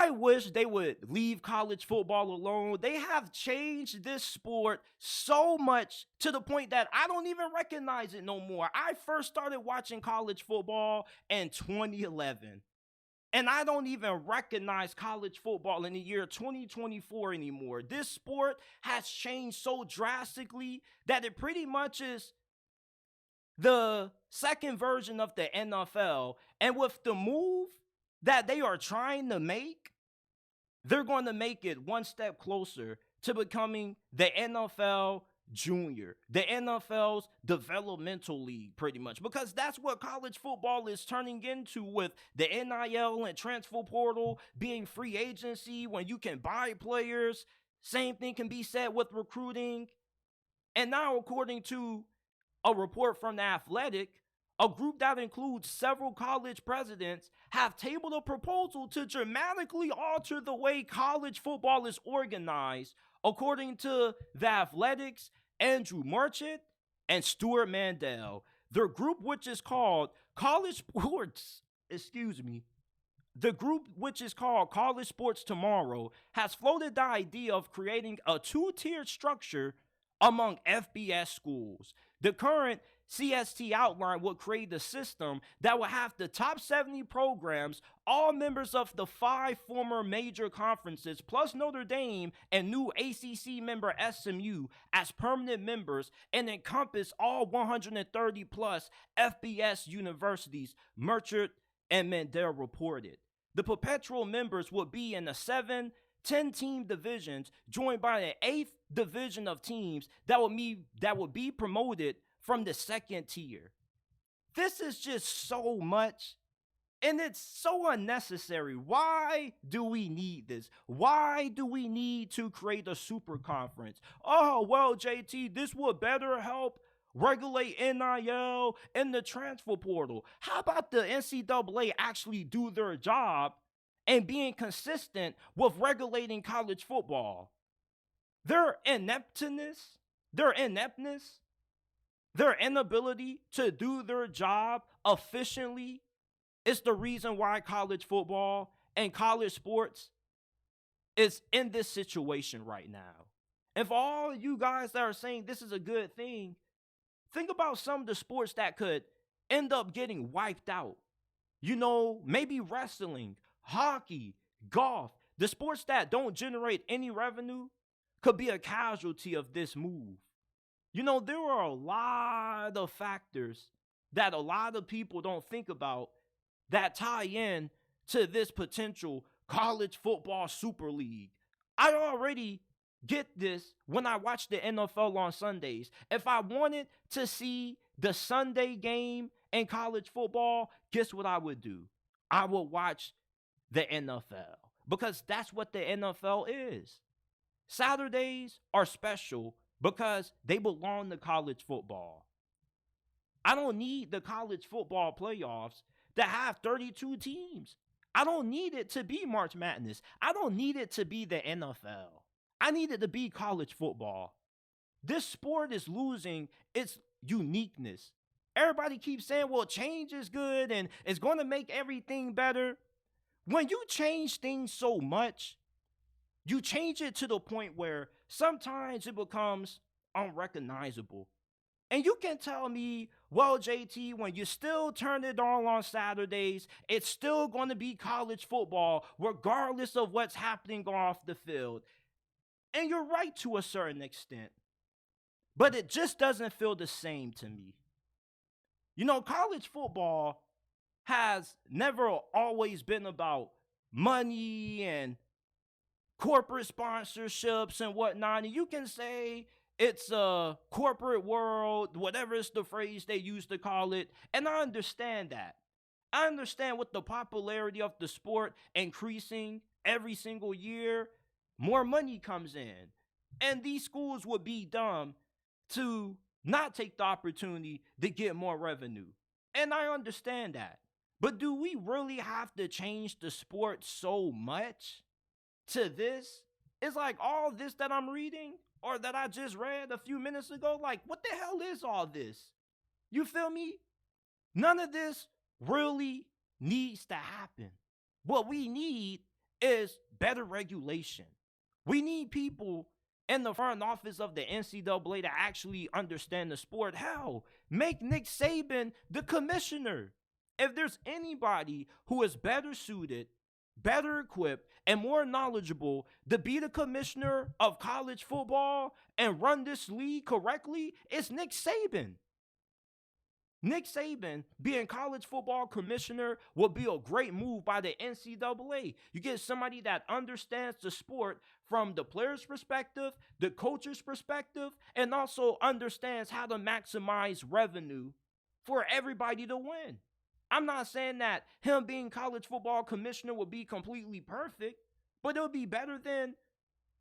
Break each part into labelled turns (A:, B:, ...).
A: I wish they would leave college football alone. They have changed this sport so much to the point that I don't even recognize it no more. I first started watching college football in 2011. And I don't even recognize college football in the year 2024 anymore. This sport has changed so drastically that it pretty much is the second version of the NFL. And with the move that they are trying to make, they're going to make it one step closer to becoming the NFL Junior, the NFL's developmental league, pretty much, because that's what college football is turning into with the NIL and transfer portal being free agency when you can buy players. Same thing can be said with recruiting. And now, according to a report from The Athletic, a group that includes several college presidents have tabled a proposal to dramatically alter the way college football is organized, according to The Athletic's Andrew Marchand and Stewart Mandel. Their group, which is called College Sports, the group, which is called College Sports Tomorrow, has floated the idea of creating a two-tiered structure among FBS schools. The current CST outline would create a system that would have the top 70 programs, all members of the 5 former major conferences, plus Notre Dame and new ACC member SMU as permanent members, and encompass all 130 plus FBS universities, Marchand and Mandel reported. The perpetual members would be in the 10-team divisions, joined by an 8th division of teams that would be promoted from the second tier. This is just so much, and it's so unnecessary. Why do we need this? Why do we need to create a super conference? Oh, well, JT, this would better help regulate NIL and the transfer portal. How about the NCAA actually do their job and being consistent with regulating college football? Their ineptness, their inability to do their job efficiently is the reason why college football and college sports is in this situation right now. And for all you guys that are saying this is a good thing, think about some of the sports that could end up getting wiped out. You know, maybe wrestling, hockey, golf, the sports that don't generate any revenue could be a casualty of this move. You know, there are a lot of factors that a lot of people don't think about that tie in to this potential college football super league. I already get this when I watch the NFL on Sundays. If I wanted to see the Sunday game in college football, guess what I would do? I would watch the NFL, because that's what the NFL is. Saturdays are special because they belong to college football. I don't need the college football playoffs to have 32 teams. I don't need it to be March Madness. I don't need it to be the NFL. I need it to be college football. This sport is losing its uniqueness. Everybody keeps saying, well, change is good and it's going to make everything better. When you change things so much, you change it to the point where sometimes it becomes unrecognizable. And you can tell me, well, JT, when you still turn it on Saturdays, it's still going to be college football, regardless of what's happening off the field. And you're right to a certain extent. But it just doesn't feel the same to me. You know, college football has never always been about money and corporate sponsorships and whatnot. And you can say it's a corporate world, whatever is the phrase they use to call it. And I understand that. I understand with the popularity of the sport increasing every single year, more money comes in. And these schools would be dumb to not take the opportunity to get more revenue. And I understand that. But do we really have to change the sport so much to this? It's like all this that I'm reading or that I just read a few minutes ago. Like, what the hell is all this? You feel me? None of this really needs to happen. What we need is better regulation. We need people in the front office of the NCAA to actually understand the sport. Hell, make Nick Saban the commissioner. If there's anybody who is better suited, better equipped, and more knowledgeable to be the commissioner of college football and run this league correctly, it's Nick Saban. Nick Saban being college football commissioner would be a great move by the NCAA. You get somebody that understands the sport from the player's perspective, the coach's perspective, and also understands how to maximize revenue for everybody to win. I'm not saying that him being college football commissioner would be completely perfect, but it would be better than.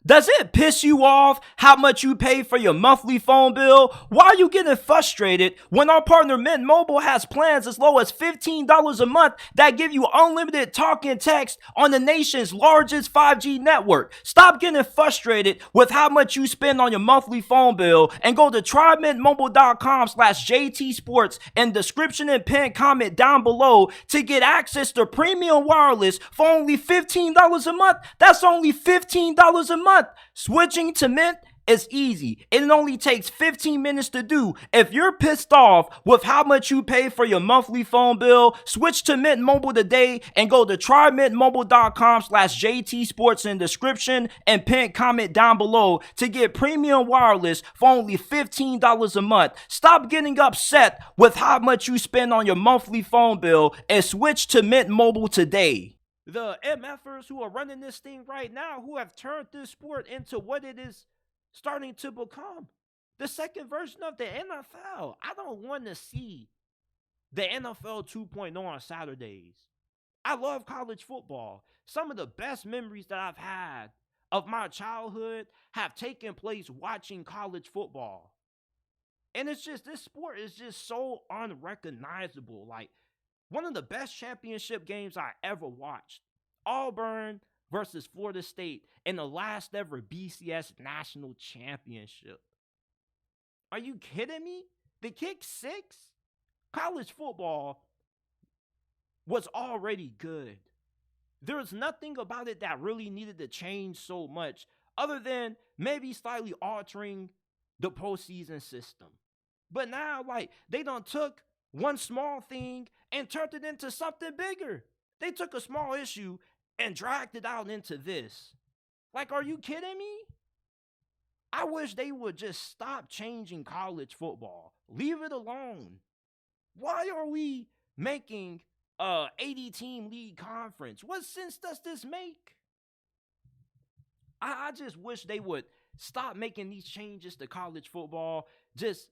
A: Does it piss you off how much you pay for your monthly phone bill? Why are you getting frustrated when our partner Mint Mobile has plans as low as $15 a month that give you unlimited talk and text on the nation's largest 5G network? Stop getting frustrated with how much you spend on your monthly phone bill and go to trymintmobile.com/JT Sports in description and pinned comment down below to get access to premium wireless for only $15 a month. That's only $15 a month. Switching to Mint is easy. It only takes 15 minutes to do. If you're pissed off with how much you pay for your monthly phone bill, switch to Mint Mobile today and go to trymintmobile.com/JT Sports in description and pin comment down below to get premium wireless for only $15 a month. Stop getting upset with how much you spend on your monthly phone bill and switch to Mint Mobile today. The MFers who are running this thing right now, who have turned this sport into what it is starting to become, the second version of the NFL. I don't want to see the NFL 2.0 on Saturdays. I love college football. Some of the best memories that I've had of my childhood have taken place watching college football. And it's just, this sport is just so unrecognizable. Like, one of the best championship games I ever watched, Auburn versus Florida State in the last ever BCS national championship. Are you kidding me? The kick six? College football was already good. There was nothing about it that really needed to change so much other than maybe slightly altering the postseason system. But now, like, they done took one small thing and turned it into something bigger. They took a small issue and dragged it out into this. Like, are you kidding me? I wish they would just stop changing college football. Leave it alone. Why are we making a 80-team league conference? What sense does this make? I just wish they would stop making these changes to college football. Just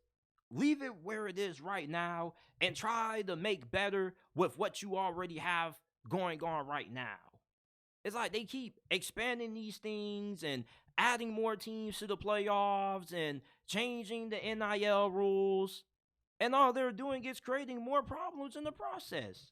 A: leave it where it is right now and try to make better with what you already have going on right now. It's like they keep expanding these things and adding more teams to the playoffs and changing the NIL rules. And all they're doing is creating more problems in the process.